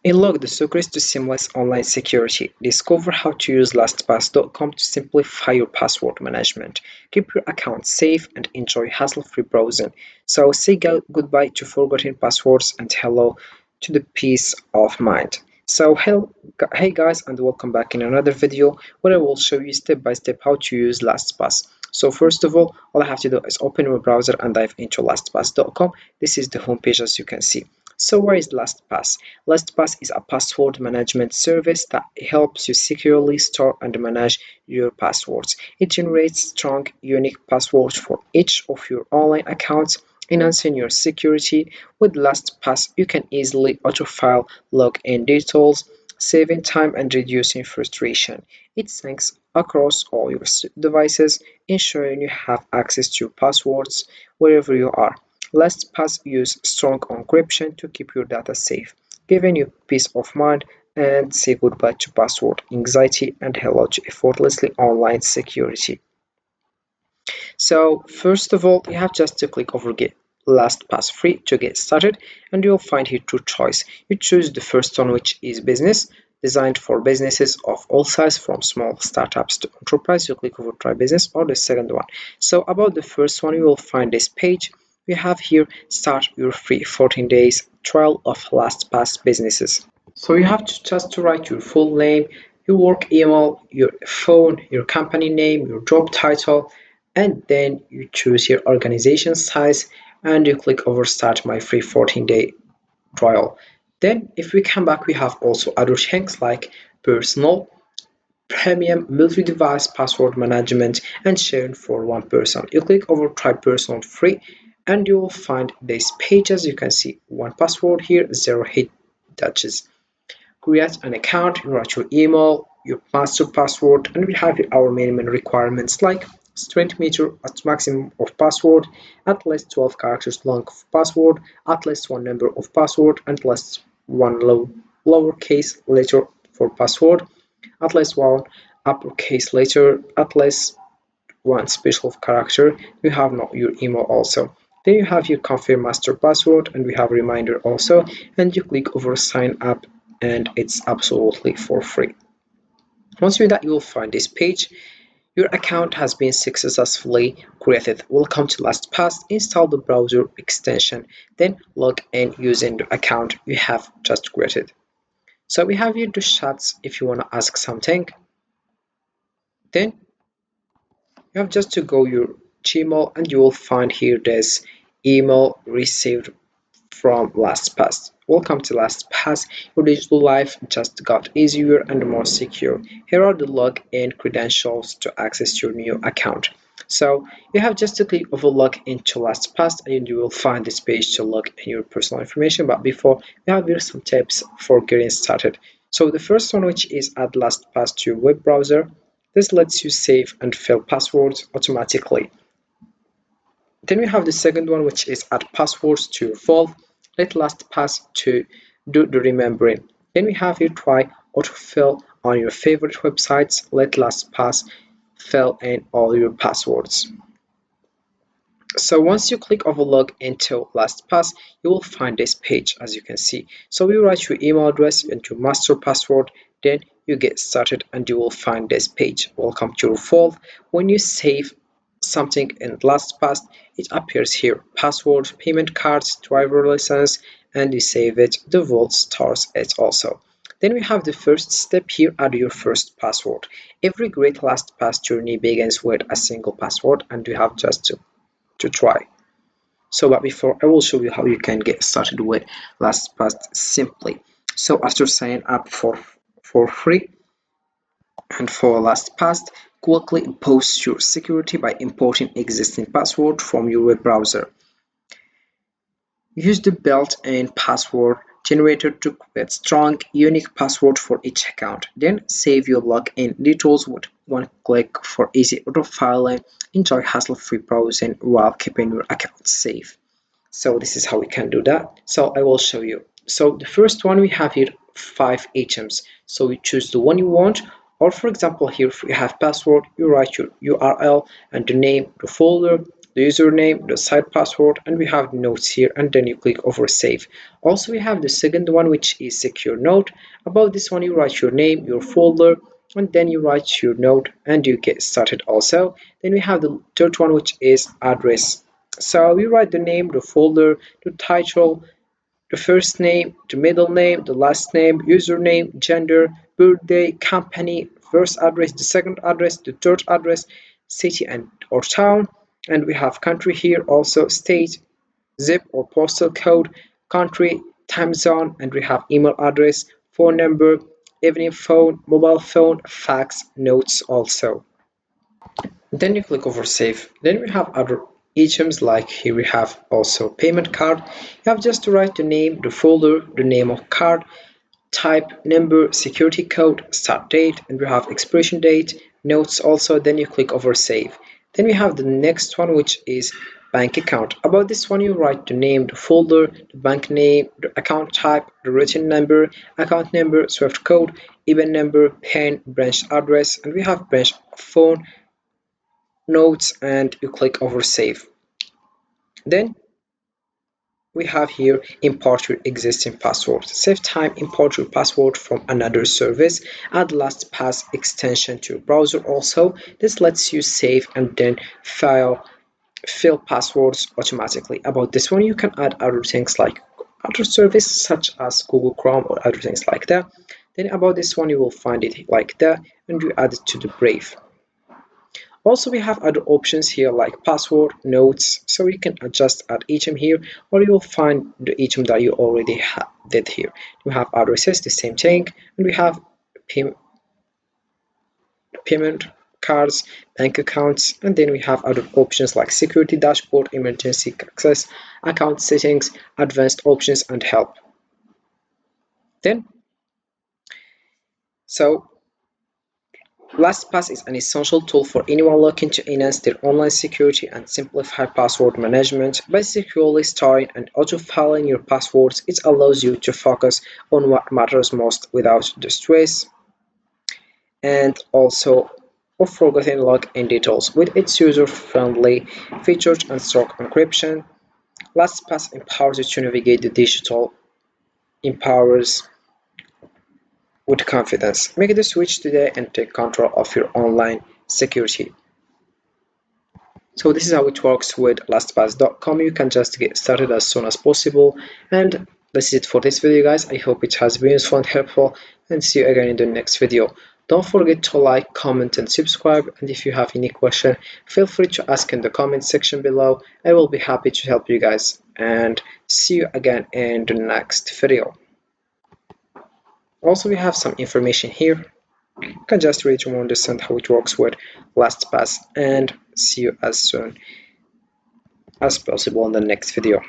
Unlock the secrets to seamless online security. Discover how to use LastPass.com to simplify your password management. Keep your account safe and enjoy hassle-free browsing. So say goodbye to forgotten passwords and hello to the peace of mind. So hey guys, and welcome back in another video where I will show you step by step how to use LastPass. So first of all I have to do is open your browser and dive into LastPass.com. This is the homepage as you can see. So where is LastPass? LastPass is a password management service that helps you securely store and manage your passwords. It generates strong, unique passwords for each of your online accounts, enhancing your security. With LastPass, you can easily autofile login details, saving time and reducing frustration. It syncs across all your devices, ensuring you have access to your passwords wherever you are. LastPass use strong encryption to keep your data safe, giving you peace of mind, and say goodbye to password anxiety and hello to effortlessly online security. So first of all, you have just to click over Get LastPass free to get started, and you'll find here two choices. You choose the first one, which is business, designed for businesses of all sizes from small startups to enterprise. You click over try business, or the second one. So about the first one, you will find this page. We have here start your free 14 days trial of LastPass businesses. So you have to write your full name, your work email, your phone, your company name, your job title, and then you choose your organization size and you click over start my free 14-day trial. Then if we come back, we have also other things like personal, premium, multi-device password management, and sharing for one person. You click over try personal free and you will find this page. As you can see, one password here, zero hit touches. Create an account, write your email, your master password, and we have our minimum requirements like strength meter at maximum of password, at least 12 characters long of password, at least one number of password, and at least one lowercase letter for password, at least one uppercase letter, at least one special character. You have your email also. Then you have your confirm master password, and we have reminder also, and you click over sign up, and it's absolutely for free. Once you're that, you will find this page. Your account has been successfully created. Welcome to LastPass. Install the browser extension, then log in using the account you have just created. So we have here the chats if you want to ask something. Then you have just to go your Gmail and you will find here this email received from LastPass. Welcome to LastPass. Your digital life just got easier and more secure. Here are the login credentials to access your new account. So you have just to click over log into LastPass and you will find this page to log in your personal information. But before, we have here some tips for getting started. So the first one, which is add LastPass to your web browser. This lets you save and fill passwords automatically. Then we have the second one, which is add passwords to your vault. Let LastPass to do the remembering. Then we have here try autofill on your favorite websites. Let LastPass fill in all your passwords. So once you click over log into LastPass, you will find this page as you can see. So you write your email address and your master password, then you get started and you will find this page. Welcome to your vault. When you save something in LastPass, it appears here: password, payment cards, driver license, and you save it. The vault stores it also. Then we have the first step here: add your first password. Every great LastPass journey begins with a single password, and you have just to try. So but before, I will show you how you can get started with LastPass simply. So after signing up for free and for LastPass, quickly boost your security by importing existing password from your web browser. Use the built-in password generator to create strong, unique password for each account. Then save your login details with one click for easy autofiling. Enjoy hassle-free browsing while keeping your account safe. So this is how we can do that. So I will show you. So the first one, we have here 5 items. So you choose the one you want, or for example here if you have password, you write your URL and the name, the folder, the username, the site password, and we have notes here, and then you click over save. Also we have the second one, which is secure note. About this one, you write your name, your folder, and then you write your note and you get started also. Then we have the third one, which is address. So we write the name, the folder, the title, the first name, the middle name, the last name, username, gender, birthday, company, first address, the second address, the third address, city and or town, and we have country here also, state, zip or postal code, country, time zone, and we have email address, phone number, evening phone, mobile phone, fax, notes also. Then you click over save. Then we have other items, like here we have also payment card. You have just to write the name, the folder, the name of card, type, number, security code, start date, and we have expiration date, notes also. Then you click over save. Then we have the next one, which is bank account. About this one, you write the name, the folder, the bank name, the account type, the written number, account number, swift code, IBAN number, PIN, branch address, and we have branch phone, notes, and you click over save. Then we have here import your existing password. Save time, import your password from another service. Add LastPass extension to your browser also. This lets you save and then fill passwords automatically. About this one, you can add other things like other services such as Google Chrome or other things like that. Then about this one, you will find it like that, and you add it to the Brave. Also, we have other options here like password, notes, so you can adjust at item here, or you will find the item that you already did here. We have addresses, the same thing, and we have payment cards, bank accounts, and then we have other options like security dashboard, emergency access, account settings, advanced options, and help. Then, so LastPass is an essential tool for anyone looking to enhance their online security and simplify password management. By securely storing and auto-filing your passwords, it allows you to focus on what matters most without the stress and also of forgetting login details. With its user-friendly features and strong encryption, LastPass empowers you to navigate the digital empowers with confidence. Make the switch today and take control of your online security. So this is how it works with LastPass.com. You can just get started as soon as possible. And that's it for this video, guys. I hope it has been useful and helpful, and see you again in the next video. Don't forget to like, comment, and subscribe. And if you have any question, feel free to ask in the comment section below. I will be happy to help you guys. And see you again in the next video. Also, we have some information here. You can just read to understand how it works with LastPass, and see you as soon as possible in the next video.